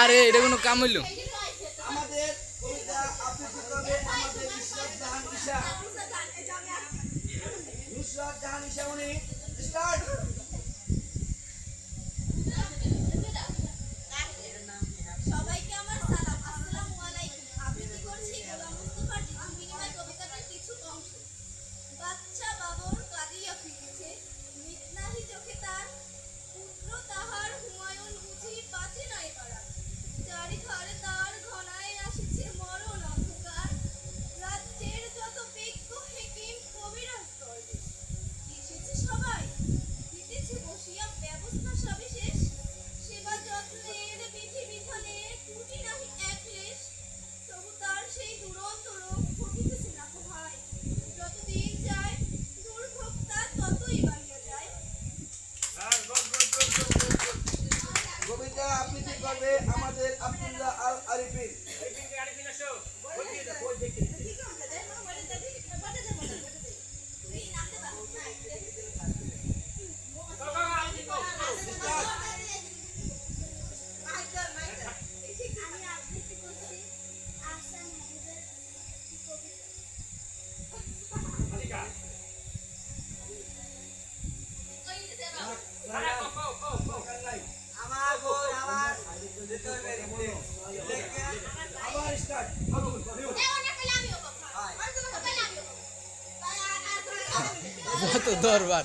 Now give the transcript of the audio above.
আরে এটা কোনো কাম হইল? আমাদের কবিতা আবৃত্তি করবে আমাদের নুসরাত জাহান ঈশা। নুসরাত জাহান ঈশা উনি স্টার্ট। সবাইকে আমার সালাম, আসসালামু আলাইকুম। আবৃত্তি করছি গোলাম মুস্তাফার জীবন বিনিময় কবিতাটির কিছু অংশ। বাচ্চা বাবর কাঁদিয়া ফিরেছে, মিথনাহি চোখে তার, পুত্র তাহার হুমায়ুন বুঝি বাঁচে নাই পারা। চারিধারে তার ঘনায় আসিছে মরণ অন্ধকার, রাজ্যের যত বিজ্ঞ হেকিম কবিরাজ দরবেশ এসেছে সবাই, দিতেছে বসিয়া ব্যবস্থা সবিশেষ। সেবা যত্নের বিধি বিধানে ত্রুটি নাহি এক লেশ, তবু তার সেই দুরন্ত রোগ ঘটিতেছে না কো ভাই। যতদিন যায় দুর্ভোগ তার ততই বাড়িয়া যায়। কবিতা আবৃত্তি করবে আমাদের আব্দুল্লাহ আল আরিফিন। আমি আবৃত্তি করছি আহসান হাবিবের আবার স্টার্ট। কত দরবার